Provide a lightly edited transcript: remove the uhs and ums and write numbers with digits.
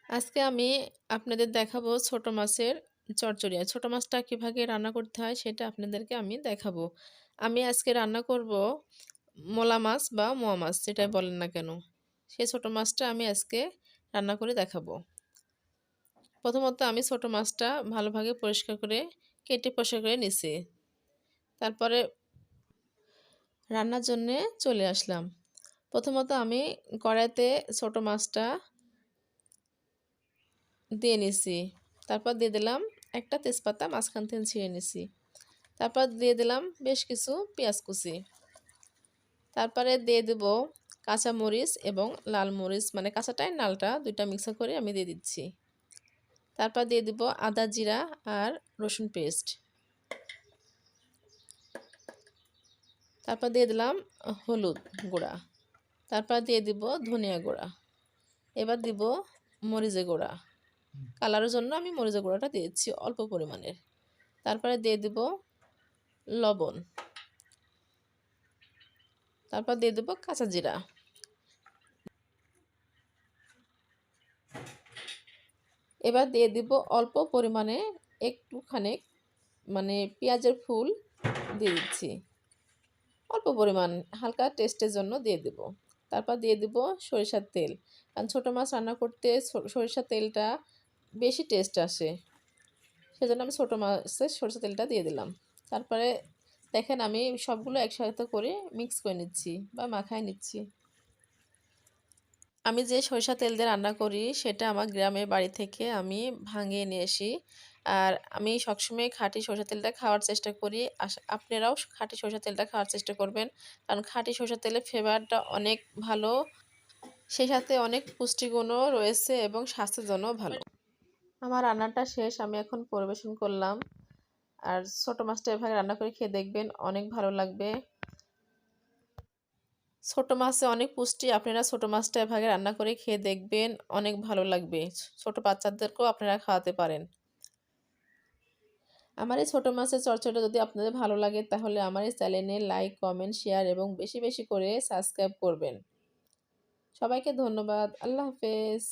আজকে আমি আপনাদের দেখাবো ছোট মাছের চচ্চড়ি। আর ছোট মাছটা কিভাবে রান্না করতে হয় সেটা আপনাদেরকে আমি দেখাবো। আমি আজকে রান্না করব মলা মাছ বা মোয়া মাছ যেটাই বলেন না কেন। সেই ছোট মাছটা আমি আজকে রান্না করে দেখাবো। প্রথমত আমি ছোট মাছটা ভালোভাবে পরিষ্কার করে কেটে পরিষ্কার করে নিছি। তারপরে রান্নার জন্যে চলে আসলাম। প্রথমত আমি কড়াইতে ছোট মাছটা দিয়ে নিছি। তারপর দিয়ে দিলাম একটা তেজপাতা মাঝখান থেকে ছিঁড়ে নিছি। তারপর দিয়ে দিলাম বেশ কিছু পেঁয়াজ কুচি। তারপরে দিয়ে দেব কাঁচা মরিচ এবং লাল মরিচ, মানে কাঁচাটাই লালটা দুইটা মিক্স করে আমি দিয়ে দিচ্ছি। তারপর দিয়ে দিব আদা জিরা আর রসুন পেস্ট। তারপর দিয়ে দিলাম হলুদ গুঁড়া। তারপর দিয়ে দিব ধনিয়া গুঁড়া। এবার দিব মরিচের গুঁড়া। কালারের জন্য আমি মরিচের গুঁড়াটা দিয়েছি অল্প পরিমাণের। তারপরে দিয়ে দিব লবণ। তারপর দিয়ে দেব কাঁচা জিরা। এবার দিয়ে দিব অল্প পরিমাণে একটুখানি পেঁয়াজের ফুল দিয়ে দিচ্ছি, অল্প পরিমাণ হালকা টেস্টের জন্য দিয়ে দেব। তারপর দিয়ে দিব সরিষার তেল, কারণ ছোটো মাছ রান্না করতে সরিষার তেলটা বেশি টেস্ট আসে, সেজন্য আমি ছোটো মাছের সরিষার তেলটা দিয়ে দিলাম। তারপরে দেখেন আমি সবগুলো একসাথে করে মিক্স করে নিচ্ছি বা মাখায় নিচ্ছি। আমি যে সরিষা তেল দিয়ে রান্না করি সেটা আমার গ্রামের বাড়ি থেকে আমি ভাঙিয়ে নিয়ে আসি। আর আমি সবসময় খাঁটি সরিষা তেলটা খাওয়ার চেষ্টা করি। আপনারাও খাঁটি সরিষা তেলটা খাওয়ার চেষ্টা করবেন, কারণ খাঁটি সরিষা তেলের ফ্লেভারটা অনেক ভালো, সেই সাথে অনেক পুষ্টিগুণও রয়েছে এবং স্বাস্থ্যের জন্যও ভালো। আমার রান্নাটা শেষ, আমি এখন পরিবেশন করলাম। আর ছোটো মাছটা এভাবে রান্না করে খেয়ে দেখবেন, অনেক ভালো লাগবে। ছোট মাছে অনেক পুষ্টি, আপনারা ছোট মাছটা এভাবে রান্না করে খেয়ে দেখবেন, অনেক ভালো লাগবে। ছোট বাচ্চাদেরকেও আপনারা খাওয়াতে পারেন। আমার এই ছোট মাছের চচ্চড়িটা যদি আপনাদের ভালো লাগে তাহলে আমার এই চ্যানেলে লাইক, কমেন্ট, শেয়ার এবং বেশি বেশি করে সাবস্ক্রাইব করবেন। সবাইকে ধন্যবাদ। আল্লাহ হাফেজ।